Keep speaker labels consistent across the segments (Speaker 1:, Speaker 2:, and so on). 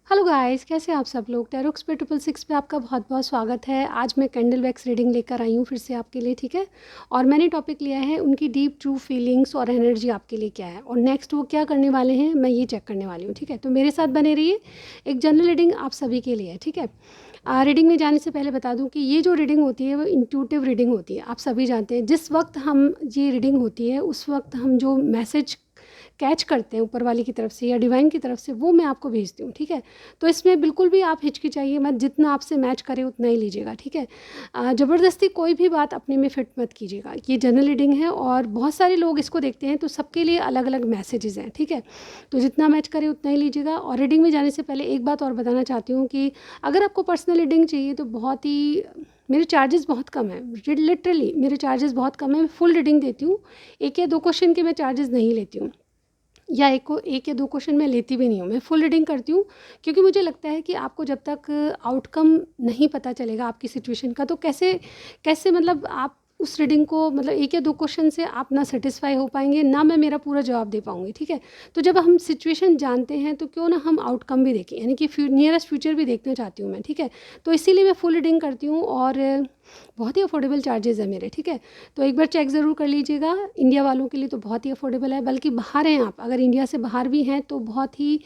Speaker 1: Hello guys, कैसे हैं आप सब लोग। टैरोक्स पे 666 पे आपका बहुत बहुत स्वागत है। आज मैं कैंडल वैक्स रीडिंग लेकर आई हूँ फिर से आपके लिए, ठीक है। और मैंने टॉपिक लिया है उनकी डीप ट्रू फीलिंग्स और एनर्जी आपके लिए क्या है, और नेक्स्ट वो क्या करने वाले हैं मैं ये चेक करने वाली हूँ, ठीक है। तो मेरे साथ बने रहिए। एक जनरल रीडिंग आप सभी के लिए है, ठीक है। रीडिंग में जाने से पहले बता दूं कि ये जो रीडिंग होती है वो इंट्यूटिव रीडिंग होती है। आप सभी जानते हैं जिस वक्त हम ये रीडिंग होती है उस वक्त हम जो मैसेज कैच करते हैं ऊपर वाली की तरफ से या डिवाइन की तरफ से, वो मैं आपको भेजती हूँ, ठीक है। तो इसमें बिल्कुल भी आप हिचकिचाइए मत, जितना आपसे मैच करे उतना ही लीजिएगा, ठीक है। ज़बरदस्ती कोई भी बात अपने में फिट मत कीजिएगा। ये जनरल रीडिंग है और बहुत सारे लोग इसको देखते हैं तो सबके लिए अलग अलग मैसेजेस हैं, ठीक है। तो जितना मैच करे उतना ही लीजिएगा। और रीडिंग में जाने से पहले एक बात और बताना चाहती हूँ कि अगर आपको पर्सनल रीडिंग चाहिए तो बहुत ही मेरे चार्जेस बहुत कम है। लिटरली मेरे चार्जेस बहुत कम है। मैं फुल रीडिंग देती हूँ, एक या दो क्वेश्चन के मैं चार्जेस नहीं लेती हूँ, या एक या दो क्वेश्चन मैं लेती भी नहीं हूँ। मैं फुल रीडिंग करती हूँ क्योंकि मुझे लगता है कि आपको जब तक आउटकम नहीं पता चलेगा आपकी सिचुएशन का, तो कैसे कैसे मतलब आप उस रीडिंग को, मतलब एक या दो क्वेश्चन से आप ना सेटिस्फाई हो पाएंगे, ना मैं मेरा पूरा जवाब दे पाऊँगी, ठीक है। तो जब हम सिचुएशन जानते हैं तो क्यों ना हम आउटकम भी देखें, यानी कि नियरेस्ट फ्यूचर भी देखना चाहती हूँ मैं, ठीक है। तो इसीलिए मैं फुल रीडिंग करती हूँ और बहुत ही अफोर्डेबल चार्जेस है मेरे, ठीक है। तो एक बार चेक ज़रूर कर लीजिएगा। इंडिया वालों के लिए तो बहुत ही अफोर्डेबल है, बल्कि बाहर हैं आप, अगर इंडिया से बाहर भी हैं तो बहुत ही,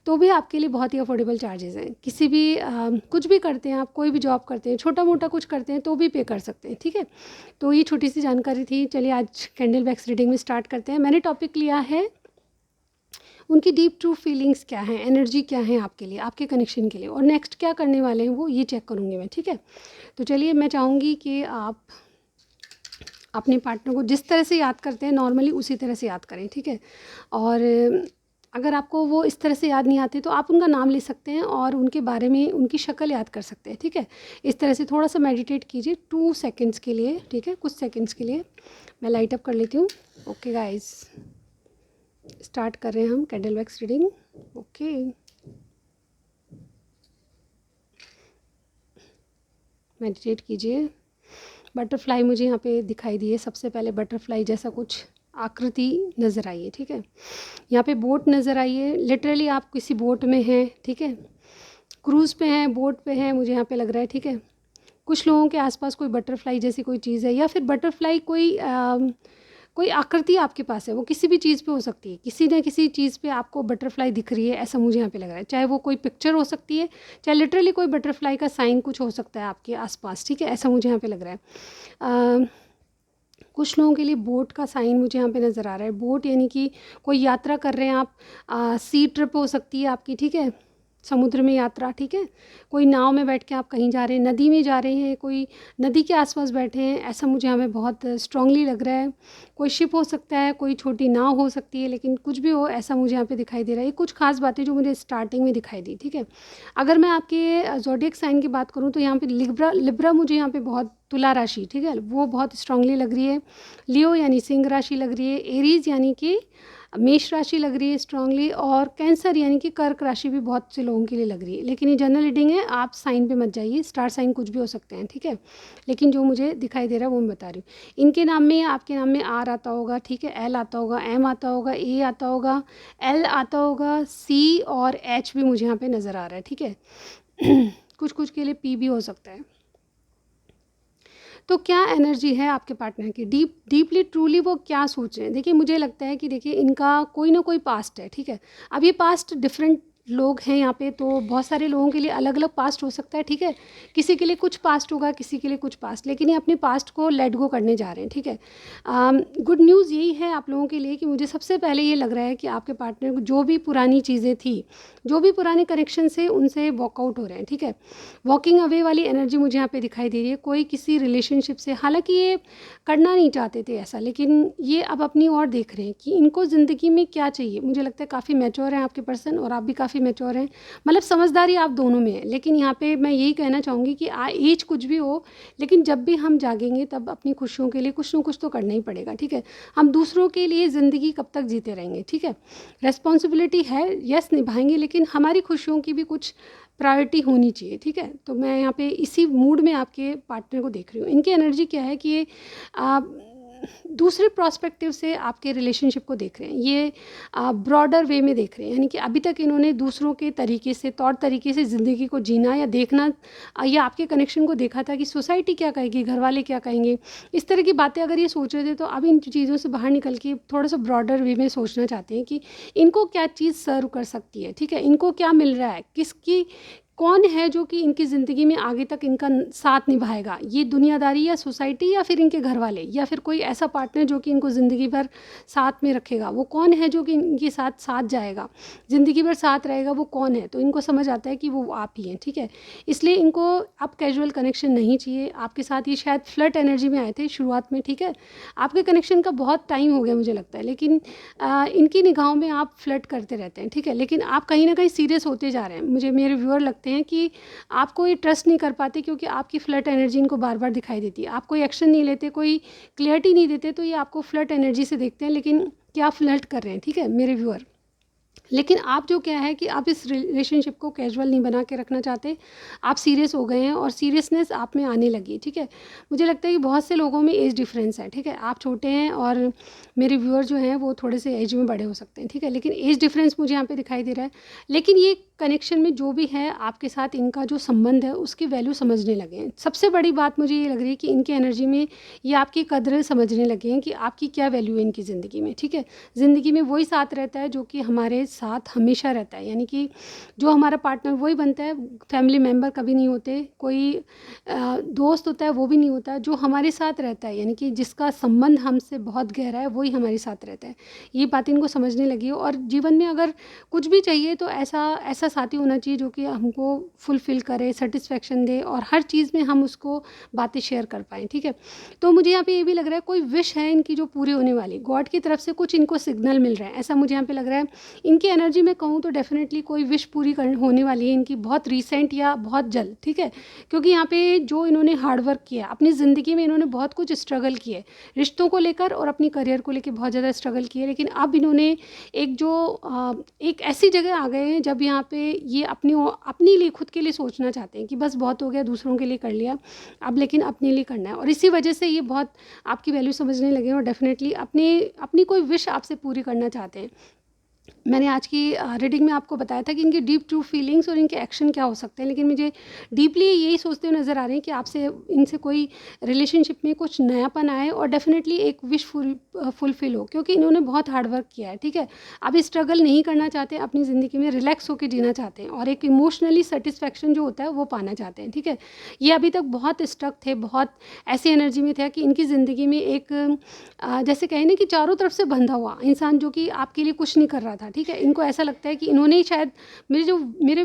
Speaker 1: तो भी आपके लिए बहुत ही अफोर्डेबल चार्जेस हैं। किसी भी कुछ भी करते हैं आप, कोई भी जॉब करते हैं, छोटा मोटा कुछ करते हैं तो भी पे कर सकते हैं, ठीक है। तो ये छोटी सी जानकारी थी। चलिए आज कैंडल वैक्स रीडिंग में स्टार्ट करते हैं। मैंने टॉपिक लिया है उनकी डीप ट्रू फीलिंग्स क्या हैं, एनर्जी क्या है आपके लिए, आपके कनेक्शन के लिए, और नेक्स्ट क्या करने वाले हैं वो ये चेक करूँगी मैं, ठीक है। तो चलिए, मैं चाहूँगी कि आप अपने पार्टनर को जिस तरह से याद करते हैं नॉर्मली उसी तरह से याद करें, ठीक है। और अगर आपको वो इस तरह से याद नहीं आती तो आप उनका नाम ले सकते हैं और उनके बारे में उनकी शक्ल याद कर सकते हैं, ठीक है। इस तरह से थोड़ा सा मेडिटेट कीजिए 2 सेकेंड्स के लिए, ठीक है, कुछ सेकेंड्स के लिए। मैं लाइट अप कर लेती हूँ। ओके गाइस, स्टार्ट कर रहे हैं हम candle wax reading. Okay, meditate कीजिए। बटरफ्लाई मुझे यहाँ पे दिखाई दी है। सबसे पहले बटरफ्लाई जैसा कुछ आकृति नज़र आई है, ठीक है। यहाँ पे बोट नज़र आई है। लिटरली आप किसी बोट में हैं, ठीक है, क्रूज़ पे हैं, बोट पे हैं, मुझे यहाँ पे लग रहा है, ठीक है। कुछ लोगों के आसपास कोई बटरफ्लाई जैसी कोई चीज़ है, या फिर बटरफ्लाई कोई आकृति आपके पास है। वो किसी भी चीज़ पे हो सकती है, किसी न किसी चीज़ पे आपको बटरफ्लाई दिख रही है, ऐसा मुझे यहाँ पे लग रहा है। चाहे वो कोई पिक्चर हो सकती है, चाहे लिटरली कोई बटरफ्लाई का साइन कुछ हो सकता है आपके आसपास, ठीक है, ऐसा मुझे यहाँ पे लग रहा है। कुछ लोगों के लिए बोट का साइन मुझे यहाँ पे नज़र आ रहा है। बोट यानी कि कोई यात्रा कर रहे हैं आप, सी ट्रिप हो सकती है आपकी, ठीक है, समुद्र में यात्रा, ठीक है। कोई नाव में बैठ के आप कहीं जा रहे हैं, नदी में जा रहे हैं, कोई नदी के आसपास बैठे हैं, ऐसा मुझे हमें बहुत स्ट्रांगली लग रहा है। कोई शिप हो सकता है, कोई छोटी नाव हो सकती है, लेकिन कुछ भी हो ऐसा मुझे यहाँ पे दिखाई दे रहा है। कुछ खास बातें जो मुझे स्टार्टिंग में दिखाई दी, ठीक है। अगर मैं आपके ज़ोडिएक साइन की बात करूँ तो यहाँ पे लिब्रा लिब्रा मुझे यहाँ पे बहुत, तुला राशि, ठीक है, वो बहुत स्ट्रांगली लग रही है। लियो यानी सिंह राशि लग रही है। एरीज यानी कि मेष राशि लग रही है स्ट्रांगली। और कैंसर यानी कि कर्क राशि भी बहुत से लोगों के लिए लग रही है। लेकिन ये जनरल रीडिंग है, आप साइन पे मत जाइए, स्टार साइन कुछ भी हो सकते हैं, ठीक है। लेकिन जो मुझे दिखाई दे रहा है वो मैं बता रही हूँ। इनके नाम में, आपके नाम में आर आता होगा, ठीक है, एल आता होगा, एम आता होगा, ए आता होगा, एल आता होगा, सी और एच भी मुझे यहाँ पे नज़र आ रहा है, ठीक है। कुछ कुछ के लिए पी भी हो सकता है। तो क्या एनर्जी है आपके पार्टनर की, डीपली ट्रूली वो क्या सोच रहे हैं। देखिए, मुझे लगता है कि देखिए इनका कोई ना कोई पास्ट है, ठीक है। अब ये पास्ट डिफरेंट लोग हैं यहाँ पे, तो बहुत सारे लोगों के लिए अलग अलग पास्ट हो सकता है, ठीक है। किसी के लिए कुछ पास्ट होगा, किसी के लिए कुछ पास्ट, लेकिन ये अपने पास्ट को लेट गो करने जा रहे हैं, ठीक है। गुड न्यूज़ यही है आप लोगों के लिए कि मुझे सबसे पहले ये लग रहा है कि आपके पार्टनर को जो भी पुरानी चीज़ें थी, जो भी पुराने कनेक्शन से, उनसे वॉकआउट हो रहे हैं, ठीक है। वॉकिंग अवे वाली एनर्जी मुझे यहाँ पे दिखाई दे रही है। कोई किसी रिलेशनशिप से, हालांकि ये करना नहीं चाहते थे ऐसा, लेकिन ये अब अपनी ओर देख रहे हैं कि इनको ज़िंदगी में क्या चाहिए। मुझे लगता है काफ़ी मैच्योर हैं आपके पर्सन, और आप भी काफ़ी मैच्योर हैं, मतलब समझदारी आप दोनों में है। लेकिन यहाँ पे मैं यही कहना चाहूँगी कि एज कुछ भी हो, लेकिन जब भी हम जागेंगे तब अपनी खुशियों के लिए कुछ ना कुछ तो करना ही पड़ेगा, ठीक है। हम दूसरों के लिए ज़िंदगी कब तक जीते रहेंगे, ठीक है। रेस्पॉन्सिबिलिटी है, यस, निभाएंगे, लेकिन हमारी खुशियों की भी कुछ प्रायोरिटी होनी चाहिए, ठीक है। तो मैं यहाँ पे इसी मूड में आपके पार्टनर को देख रही हूँ। इनकी एनर्जी क्या है कि ये दूसरे प्रोस्पेक्टिव से आपके रिलेशनशिप को देख रहे हैं, ये ब्रॉडर वे में देख रहे हैं। यानी कि अभी तक इन्होंने दूसरों के तरीके से, तौर तरीके से ज़िंदगी को जीना या देखना, या आपके कनेक्शन को देखा था कि सोसाइटी क्या कहेगी, घर वाले क्या कहेंगे, इस तरह की बातें अगर ये सोच रहे थे, तो अब इन चीज़ों से बाहर निकल के थोड़ा सा ब्रॉडर वे में सोचना चाहते हैं कि इनको क्या चीज़ सर्व कर सकती है, ठीक है, इनको क्या मिल रहा है, किसकी कौन है जो कि इनकी ज़िंदगी में आगे तक इनका साथ निभाएगा, ये दुनियादारी या सोसाइटी या फिर इनके घर वाले, या फिर कोई ऐसा पार्टनर जो कि इनको ज़िंदगी भर साथ में रखेगा, वो कौन है जो कि इनके साथ साथ जाएगा, ज़िंदगी भर साथ रहेगा, वो कौन है। तो इनको समझ आता है कि वो आप ही हैं, ठीक है। इसलिए इनको अब कैजुअल कनेक्शन नहीं चाहिए आपके साथ। ये शायद फ्लर्ट एनर्जी में आए थे शुरुआत में, ठीक है, आपके कनेक्शन का बहुत टाइम हो गया मुझे लगता है, लेकिन इनकी निगाहों में आप फ्लर्ट करते रहते हैं, ठीक है, लेकिन आप कहीं ना कहीं सीरियस होते जा रहे हैं। मुझे मेरे व्यूअर लगते हैं कि आपको ये ट्रस्ट नहीं कर पाते, क्योंकि आपकी फ्लर्ट एनर्जी इनको बार बार दिखाई देती है। आप कोई एक्शन नहीं लेते, कोई क्लियरिटी नहीं देते, तो ये आपको फ्लर्ट एनर्जी से देखते हैं, लेकिन क्या फ्लर्ट कर रहे हैं, ठीक है मेरे व्यूअर। लेकिन आप जो क्या है कि आप इस रिलेशनशिप को कैजुअल नहीं बना के रखना चाहते, आप सीरियस हो गए हैं और सीरियसनेस आप में आने लगी, ठीक है। मुझे लगता है कि बहुत से लोगों में एज डिफरेंस है, ठीक है, आप छोटे हैं और मेरे व्यूअर जो हैं वो थोड़े से एज में बड़े हो सकते हैं, ठीक है, लेकिन एज डिफरेंस मुझे यहाँ पे दिखाई दे रहा है। लेकिन ये कनेक्शन में जो भी है आपके साथ, इनका जो संबंध है उसकी वैल्यू समझने लगे हैं। सबसे बड़ी बात मुझे ये लग रही है कि इनकी एनर्जी में ये आपकी कदर समझने लगे हैं कि आपकी क्या वैल्यू है इनकी ज़िंदगी में, ठीक है। ज़िंदगी में वही साथ रहता है जो कि हमारे साथ हमेशा रहता है, यानी कि जो हमारा पार्टनर वही बनता है, फैमिली मेम्बर कभी नहीं होते, कोई दोस्त होता है वो भी नहीं होता, जो हमारे साथ रहता है, यानी कि जिसका संबंध हमसे बहुत गहरा है वही हमारे साथ रहता है। ये बात इनको समझने लगी है। और जीवन में अगर कुछ भी चाहिए तो ऐसा ऐसा साथी होना चाहिए जो कि हमको फुलफ़िल करे, सेटिस्फेक्शन दे, और हर चीज़ में हम उसको बातें शेयर कर पाएँ, ठीक है। तो मुझे यहाँ पे ये भी लग रहा है कोई विश है इनकी जो पूरी होने वाली, गॉड की तरफ से कुछ इनको सिग्नल मिल रहा है, ऐसा मुझे यहाँ पे लग रहा है। इनकी एनर्जी में कहूँ तो डेफिनेटली कोई विश पूरी होने वाली है इनकी, बहुत रिसेंट या बहुत जल्द, ठीक है। क्योंकि यहाँ पे जो इन्होंने हार्ड वर्क किया अपनी ज़िंदगी में, इन्होंने बहुत कुछ स्ट्रगल किए रिश्तों को लेकर और अपनी करियर को लेकर, बहुत ज़्यादा स्ट्रगल किए, लेकिन अब इन्होंने एक ऐसी जगह आ गए हैं जब यहाँ पे ये अपने लिए, खुद के लिए सोचना चाहते हैं कि बस बहुत हो गया, दूसरों के लिए कर लिया, अब लेकिन अपने लिए करना है। और इसी वजह से ये बहुत आपकी वैल्यू समझने लगे हैं और डेफिनेटली अपनी कोई विश आपसे पूरी करना चाहते हैं। मैंने आज की रीडिंग में आपको बताया था कि इनकी डीप ट्रू फीलिंग्स और इनके एक्शन क्या हो सकते हैं, लेकिन मुझे डीपली यही सोचते हुए नज़र आ रहे हैं कि आपसे इनसे कोई रिलेशनशिप में कुछ नयापन आए और डेफिनेटली एक विश फुलफिल हो, क्योंकि इन्होंने बहुत हार्ड वर्क किया है, ठीक है। अब स्ट्रगल नहीं करना चाहते, अपनी ज़िंदगी में रिलैक्स होकर जीना चाहते हैं और एक इमोशनली सेटिस्फैक्शन जो होता है वो पाना चाहते हैं, ठीक है। ये अभी तक बहुत स्टक थे, बहुत ऐसी एनर्जी में थे कि इनकी ज़िंदगी में एक जैसे कहें ना कि चारों तरफ से बंधा हुआ इंसान जो कि आपके लिए कुछ नहीं कर रहा था, ठीक है। इनको ऐसा लगता है कि इन्होंने ही शायद, मेरे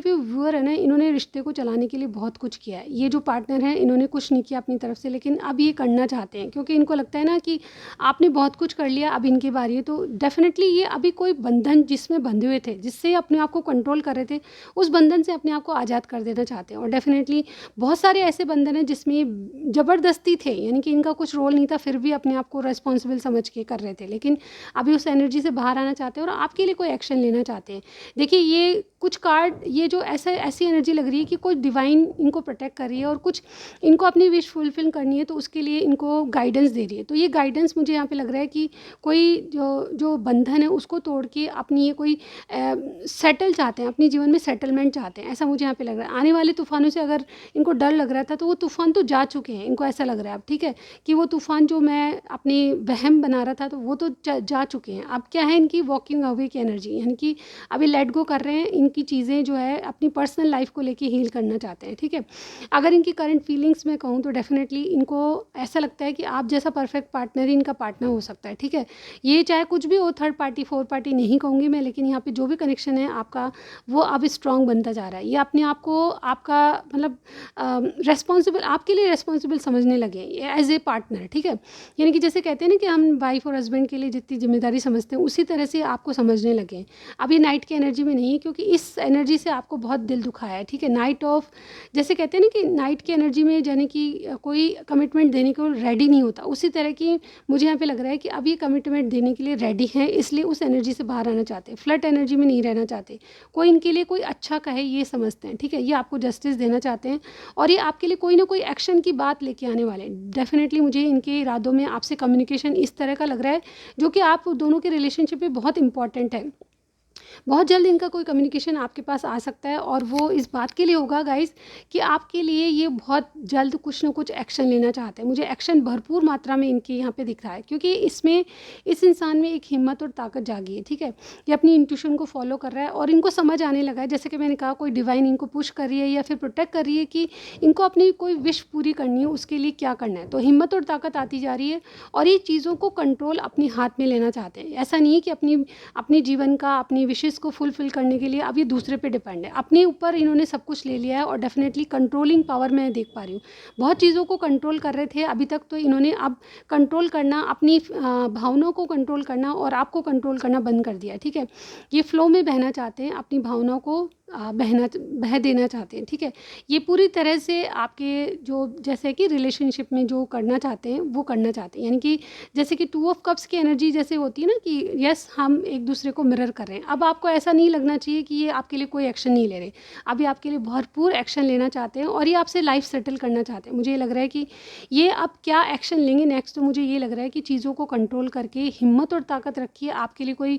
Speaker 1: जो व्यूअर है ना, इन्होंने रिश्ते को चलाने के लिए बहुत कुछ किया है। ये जो पार्टनर हैं इन्होंने कुछ नहीं किया अपनी तरफ से, लेकिन अब ये करना चाहते हैं, क्योंकि इनको लगता है ना कि आपने बहुत कुछ कर लिया, अब इनकी बारी है। तो डेफिनेटली ये अभी कोई बंधन जिसमें बंधे हुए थे, जिससे अपने आप को कंट्रोल कर रहे थे, उस बंधन से अपने आप को आज़ाद कर देना चाहते हैं। और डेफिनेटली बहुत सारे ऐसे बंधन हैं जिसमें ज़बरदस्ती थे, यानी कि इनका कुछ रोल नहीं था, फिर भी अपने आप को रिस्पॉन्सिबल समझ के कर रहे थे, लेकिन अभी उस एनर्जी से बाहर आना चाहते हैं और आपके लिए कोई एक्शन लेना चाहते हैं। देखिए ये कुछ कार्ड, ये जो ऐसी एनर्जी लग रही है कि कुछ डिवाइन इनको प्रोटेक्ट कर रही है और कुछ इनको अपनी विश फुलफिल करनी है, तो उसके लिए इनको गाइडेंस दे रही है। तो ये गाइडेंस मुझे यहाँ पे लग रहा है कि कोई जो बंधन है उसको तोड़ के अपनी ये कोई सेटल चाहते हैं, अपने जीवन में सेटलमेंट चाहते हैं, ऐसा मुझे यहाँ पे लग रहा है। आने वाले तूफानों से अगर इनको डर लग रहा था तो वो तूफान तो जा चुके हैं, इनको ऐसा लग रहा है अब, ठीक है, कि वो तूफान जो मैं अपनी वहम बना रहा था तो वो तो जा चुके हैं। अब क्या है, इनकी वॉकिंग अवे की एनर्जी, यानी कि अभी लेट गो कर रहे हैं, इनकी चीज़ें जो है अपनी पर्सनल लाइफ को लेके हील करना चाहते हैं, ठीक है। अगर इनकी करंट फीलिंग्स में कहूँ तो डेफिनेटली इनको ऐसा लगता है कि आप जैसा परफेक्ट पार्टनर ही इनका पार्टनर हो सकता है, ठीक है। ये चाहे कुछ भी हो, थर्ड पार्टी फोर्थ पार्टी नहीं कहूँगी मैं, लेकिन यहाँ पे जो भी कनेक्शन है आपका वो अब स्ट्रॉन्ग बनता जा रहा है। ये अपने आप को आपका मतलब रेस्पॉन्सिबल, आपके लिए रेस्पॉन्सिबल समझने लगे एज ए पार्टनर, ठीक है। यानी कि जैसे कहते हैं ना कि हम वाइफ और हस्बैंड के लिए जितनी जिम्मेदारी समझते हैं, उसी तरह से आपको समझने लगे चुके हैं। अब ये नाइट की एनर्जी में नहीं है, क्योंकि इस एनर्जी से आपको बहुत दिल दुखाया है, ठीक है। नाइट ऑफ, जैसे कहते हैं ना कि नाइट की एनर्जी में यानी कि कोई कमिटमेंट देने को रेडी नहीं होता, उसी तरह की मुझे यहाँ पे लग रहा है कि अब ये कमिटमेंट देने के लिए रेडी हैं, इसलिए उस एनर्जी से बाहर आना चाहते हैं, फ्लर्ट एनर्जी में नहीं रहना चाहते। कोई इनके लिए कोई अच्छा कहे ये समझते हैं, ठीक है। ये आपको जस्टिस देना चाहते हैं और ये आपके लिए कोई ना कोई एक्शन की बात लेके आने वाले हैं। डेफिनेटली मुझे इनके इरादों में आपसे कम्युनिकेशन इस तरह का लग रहा है जो कि आप दोनों के रिलेशनशिप में बहुत इंपॉर्टेंट है। बहुत जल्द इनका कोई कम्युनिकेशन आपके पास आ सकता है और वो इस बात के लिए होगा गाइस कि आपके लिए ये बहुत जल्द कुछ ना कुछ एक्शन लेना चाहते हैं। मुझे एक्शन भरपूर मात्रा में इनके यहाँ पे दिख रहा है, क्योंकि इसमें इस इंसान में एक हिम्मत और ताकत जागी है, ठीक है। ये अपनी इंट्यूशन को फॉलो कर रहा है और इनको समझ आने लगा है, जैसे कि मैंने कहा, कोई डिवाइन इनको पुश कर रही है या फिर प्रोटेक्ट कर रही है कि इनको अपनी कोई विश पूरी करनी है, उसके लिए क्या करना है। तो हिम्मत और ताकत आती जा रही है और ये चीज़ों को कंट्रोल अपने हाथ में लेना चाहते हैं। ऐसा नहीं है कि अपनी जीवन का, अपनी विशेष को फुलफिल करने के लिए अब ये दूसरे पे डिपेंड है। अपने ऊपर इन्होंने सब कुछ ले लिया है और डेफिनेटली कंट्रोलिंग पावर मैं देख पा रही हूँ। बहुत चीज़ों को कंट्रोल कर रहे थे अभी तक, तो इन्होंने अब कंट्रोल करना, अपनी भावनाओं को कंट्रोल करना और आपको कंट्रोल करना बंद कर दिया, ठीक है। ये फ्लो में बहना चाहते हैं, अपनी भावनाओं को बह देना चाहते हैं, ठीक है। ये पूरी तरह से आपके जो जैसे कि रिलेशनशिप में जो करना चाहते हैं वो करना चाहते हैं, यानी कि जैसे कि 2 ऑफ कप्स की एनर्जी जैसे होती है ना कि यस, हम एक दूसरे को मिरर कर रहे हैं। अब आपको ऐसा नहीं लगना चाहिए कि ये आपके लिए कोई एक्शन नहीं ले रहे, अभी आपके लिए भरपूर एक्शन लेना चाहते हैं और ये आपसे लाइफ सेटल करना चाहते हैं। मुझे ये लग रहा है कि ये अब क्या एक्शन लेंगे नेक्स्ट, तो मुझे ये लग रहा है कि चीज़ों को कंट्रोल करके हिम्मत और ताकत रखिए, आपके लिए कोई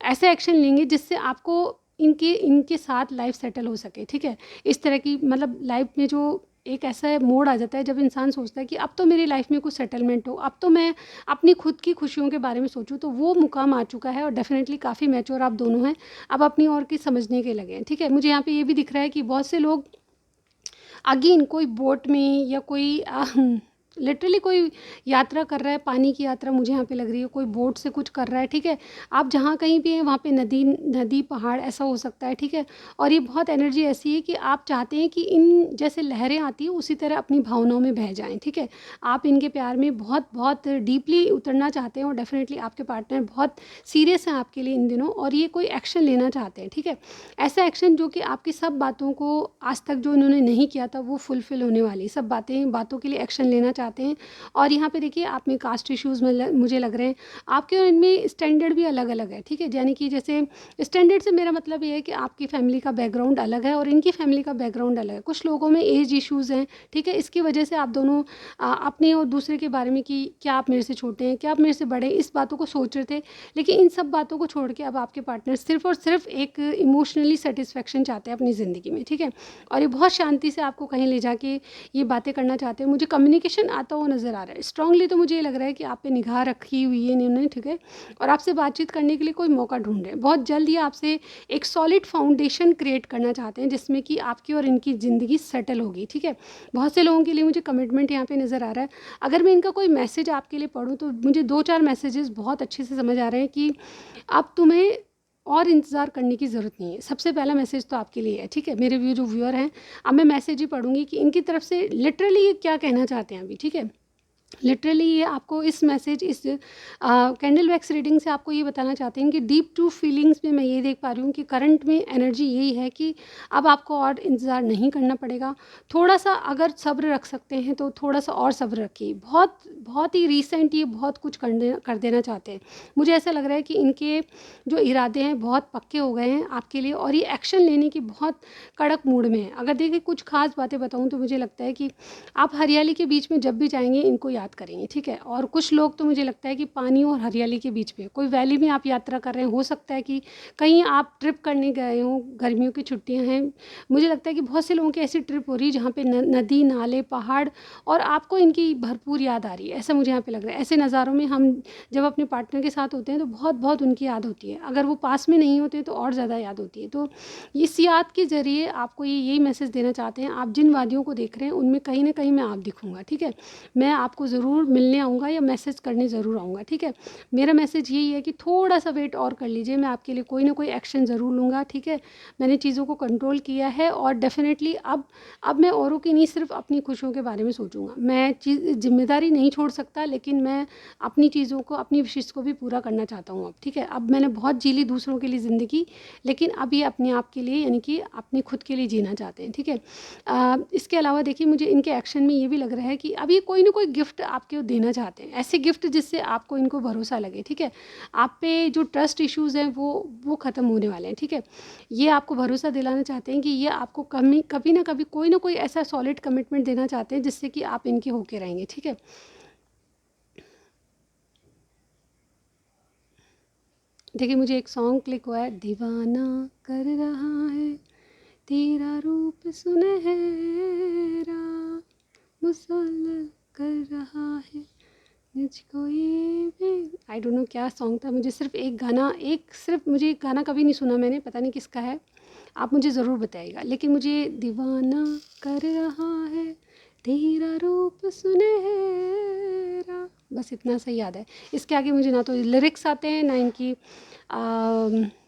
Speaker 1: ऐसा एक्शन लेंगे जिससे आपको इनके साथ लाइफ सेटल हो सके, ठीक है। इस तरह की मतलब लाइफ में जो एक ऐसा मोड़ आ जाता है जब इंसान सोचता है कि अब तो मेरी लाइफ में कुछ सेटलमेंट हो, अब तो मैं अपनी खुद की खुशियों के बारे में सोचूं, तो वो मुकाम आ चुका है और डेफिनेटली काफ़ी मैच्योर आप दोनों हैं, अब अपनी और की समझने के लगे हैं, ठीक है। मुझे यहाँ पे ये भी दिख रहा है कि बहुत से लोग अगेन कोई बोट में या कोई लिटरली कोई यात्रा कर रहा है, पानी की यात्रा मुझे यहाँ पे लग रही है, कोई बोट से कुछ कर रहा है, ठीक है। आप जहाँ कहीं भी हैं वहाँ पे नदी पहाड़ ऐसा हो सकता है, ठीक है। और ये बहुत एनर्जी ऐसी है कि आप चाहते हैं कि इन जैसे लहरें आती हैं उसी तरह अपनी भावनाओं में बह जाएं, ठीक है। आप इनके प्यार में बहुत बहुत डीपली उतरना चाहते हैं और डेफिनेटली आपके पार्टनर बहुत सीरियस हैं आपके लिए इन दिनों और ये कोई एक्शन लेना चाहते हैं, ठीक है। ऐसा एक्शन जो कि आपकी सब बातों को आज तक जो इन्होंने नहीं किया था वो फुलफिल होने वाली, सब बातों के लिए एक्शन लेना चाहते हैं। और यहाँ पे देखिए आप में कास्ट इश्यूज़ में मुझे लग रहे हैं आपके और इनमें स्टैंडर्ड भी अलग अलग है, ठीक है। यानी कि जैसे स्टैंडर्ड से मेरा मतलब ये है कि आपकी फैमिली का बैकग्राउंड अलग है और इनकी फैमिली का बैकग्राउंड अलग है। कुछ लोगों में एज इश्यूज़ हैं, ठीक है। इसकी वजह से आप दोनों अपने और दूसरे के बारे में कि क्या आप मेरे से छोटे हैं, क्या आप मेरे से बड़े हैं, इस बातों को सोच रहे थे। लेकिन इन सब बातों को छोड़ के अब आपके पार्टनर सिर्फ और सिर्फ एक इमोशनली सेटिस्फेक्शन चाहते हैं अपनी ज़िंदगी में, ठीक है। और ये बहुत शांति से आपको कहीं ले जाके ये बातें करना चाहते हैं। मुझे कम्युनिकेशन आता हुआ नज़र आ रहा है स्ट्रांगली, तो मुझे ये लग रहा है कि आप पे निगाह रखी हुई है इन्होंने, ठीक है। और आपसे बातचीत करने के लिए कोई मौका ढूंढ रहे हैं। बहुत जल्द ये आपसे एक सॉलिड फाउंडेशन क्रिएट करना चाहते हैं जिसमें कि आपकी और इनकी ज़िंदगी सेटल होगी, ठीक है। बहुत से लोगों के लिए मुझे कमिटमेंट यहाँ पे नज़र आ रहा है। अगर मैं इनका कोई मैसेज आपके लिए पढ़ूँ तो मुझे 2-4 मैसेजेस बहुत अच्छे से समझ आ रहे हैं कि अब तुम्हें और इंतज़ार करने की ज़रूरत नहीं है। सबसे पहला मैसेज तो आपके लिए है, ठीक है। मेरे जो व्यूअर हैं, अब मैं मैसेज ही पढ़ूंगी कि इनकी तरफ से लिटरली ये क्या कहना चाहते हैं अभी, ठीक है। लिटरली ये आपको इस मैसेज, इस कैंडल वैक्स रीडिंग से आपको ये बताना चाहते हैं कि डीप टू फीलिंग्स में मैं ये देख पा रही हूँ कि करंट में एनर्जी यही है कि अब आपको और इंतज़ार नहीं करना पड़ेगा। थोड़ा सा अगर सब्र रख सकते हैं तो थोड़ा सा और सब्र रखिए। बहुत बहुत ही रिसेंट ये बहुत कुछ कर देना चाहते हैं। मुझे ऐसा लग रहा है कि इनके जो इरादे हैं बहुत पक्के हो गए हैं आपके लिए और ये एक्शन लेने की बहुत कड़क मूड में है। अगर देखिए कुछ खास बातें बताऊँ तो मुझे लगता है कि आप हरियाली के बीच में जब भी जाएंगे इनको याद करेंगे, ठीक है। और कुछ लोग तो मुझे लगता है कि पानी और हरियाली के बीच में कोई वैली में आप यात्रा कर रहे हैं, हो सकता है कि कहीं आप ट्रिप करने गए हों, गर्मियों की छुट्टियां हैं। मुझे लगता है कि बहुत से लोगों की ऐसी ट्रिप हो रही है जहाँ पे नदी, नाले, पहाड़ और आपको इनकी भरपूर याद आ रही है, ऐसा मुझे यहाँ पे लग रहा है। ऐसे नज़ारों में हम जब अपने पार्टनर के साथ होते हैं तो बहुत बहुत उनकी याद होती है। अगर वो पास में नहीं होते तो और ज़्यादा याद होती है। तो इस याद के ज़रिए आपको यही मैसेज देना चाहते हैं, आप जिन वादियों को देख रहे हैं उनमें कहीं ना कहीं मैं आप दिखूँगा, ठीक है। मैं आपको ज़रूर मिलने आऊँगा या मैसेज करने ज़रूर आऊँगा, ठीक है। मेरा मैसेज यही है कि थोड़ा सा वेट और कर लीजिए, मैं आपके लिए कोई ना कोई एक्शन ज़रूर लूँगा, ठीक है। मैंने चीज़ों को कंट्रोल किया है और डेफ़िनेटली अब मैं औरों की नहीं, सिर्फ अपनी खुशियों के बारे में सोचूंगा। मैं जिम्मेदारी नहीं छोड़ सकता, लेकिन मैं अपनी चीज़ों को, अपनी विशेष को भी पूरा करना चाहता हूँ अब, ठीक है। अब मैंने बहुत जी ली दूसरों के लिए ज़िंदगी, लेकिन अब ये अपने आप के लिए, यानी कि अपने खुद के लिए जीना चाहते हैं, ठीक है। इसके अलावा देखिए, मुझे इनके एक्शन में ये भी लग रहा है कि अब ये कोई ना कोई गिफ्ट आपको देना चाहते हैं, ऐसे गिफ्ट जिससे आपको इनको भरोसा लगे, ठीक है। आप पे जो ट्रस्ट इश्यूज़ हैं वो ख़त्म होने वाले हैं, ठीक है। ये आपको भरोसा दिलाना चाहते हैं कि ये आपको कभी ना कभी कोई ना कोई ऐसा सॉलिड कमिटमेंट देना चाहते हैं जिससे कि आप इनके होके रहेंगे, ठीक है। देखिए, मुझे एक सॉन्ग क्लिक हुआ है, दीवाना कर रहा है तेरा रूप सुनहरा, मुसल कर रहा है मुझको ये भी। आई डोंट नो क्या सॉन्ग था, मुझे सिर्फ मुझे एक गाना कभी नहीं सुना मैंने, पता नहीं किसका है, आप मुझे ज़रूर बताइएगा। लेकिन मुझे दीवाना कर रहा है तेरा रूप सुनहरा, बस इतना सा याद है। इसके आगे मुझे ना तो लिरिक्स आते हैं, ना इनकी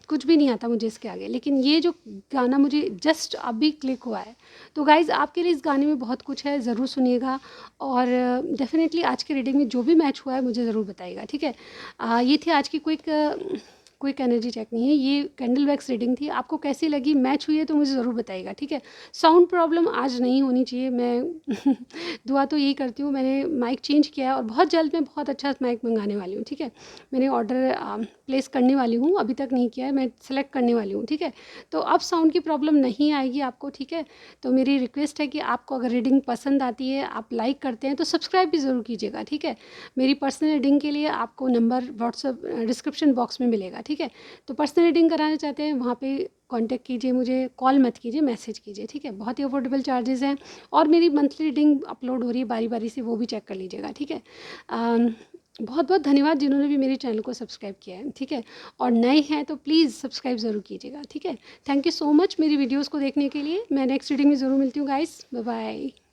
Speaker 1: कुछ भी नहीं आता मुझे इसके आगे। लेकिन ये जो गाना मुझे जस्ट अभी क्लिक हुआ है, तो गाइज़ आपके लिए इस गाने में बहुत कुछ है, ज़रूर सुनिएगा। और डेफिनेटली आज के रीडिंग में जो भी मैच हुआ है मुझे ज़रूर बताइएगा, ठीक है। ये थी आज की क्विक एनर्जी चेक नहीं है, ये कैंडल वैक्स रीडिंग थी। आपको कैसी लगी, मैच हुई है तो मुझे ज़रूर बताइएगा, ठीक है। साउंड प्रॉब्लम आज नहीं होनी चाहिए, मैं दुआ तो यही करती हूँ। मैंने माइक चेंज किया है और बहुत जल्द मैं बहुत अच्छा माइक मंगाने वाली हूँ, ठीक है। मैंने ऑर्डर प्लेस करने वाली हूँ, अभी तक नहीं किया है, मैं सेलेक्ट करने वाली हूँ, ठीक है। तो अब साउंड की प्रॉब्लम नहीं आएगी आपको, ठीक है। तो मेरी रिक्वेस्ट है कि आपको अगर रीडिंग पसंद आती है, आप लाइक करते हैं, तो सब्सक्राइब भी ज़रूर कीजिएगा, ठीक है। मेरी पर्सनल रीडिंग के लिए आपको नंबर व्हाट्सअप डिस्क्रिप्शन बॉक्स में मिलेगा, ठीक है। तो पर्सनल रीडिंग कराना चाहते हैं, वहाँ पे कांटेक्ट कीजिए मुझे, कॉल मत कीजिए, मैसेज कीजिए, ठीक है। बहुत ही अफोर्डेबल चार्जेस हैं। और मेरी मंथली रीडिंग अपलोड हो रही है बारी बारी से, वो भी चेक कर लीजिएगा, ठीक है। बहुत बहुत धन्यवाद जिन्होंने भी मेरे चैनल को सब्सक्राइब किया है, ठीक है। और नए हैं तो प्लीज़ सब्सक्राइब ज़रूर कीजिएगा, ठीक है। थैंक यू सो मच मेरी वीडियोज़ को देखने के लिए। मैं नेक्स्ट रीडिंग में ज़रूर मिलती हूँ गाइस, बाय बाय।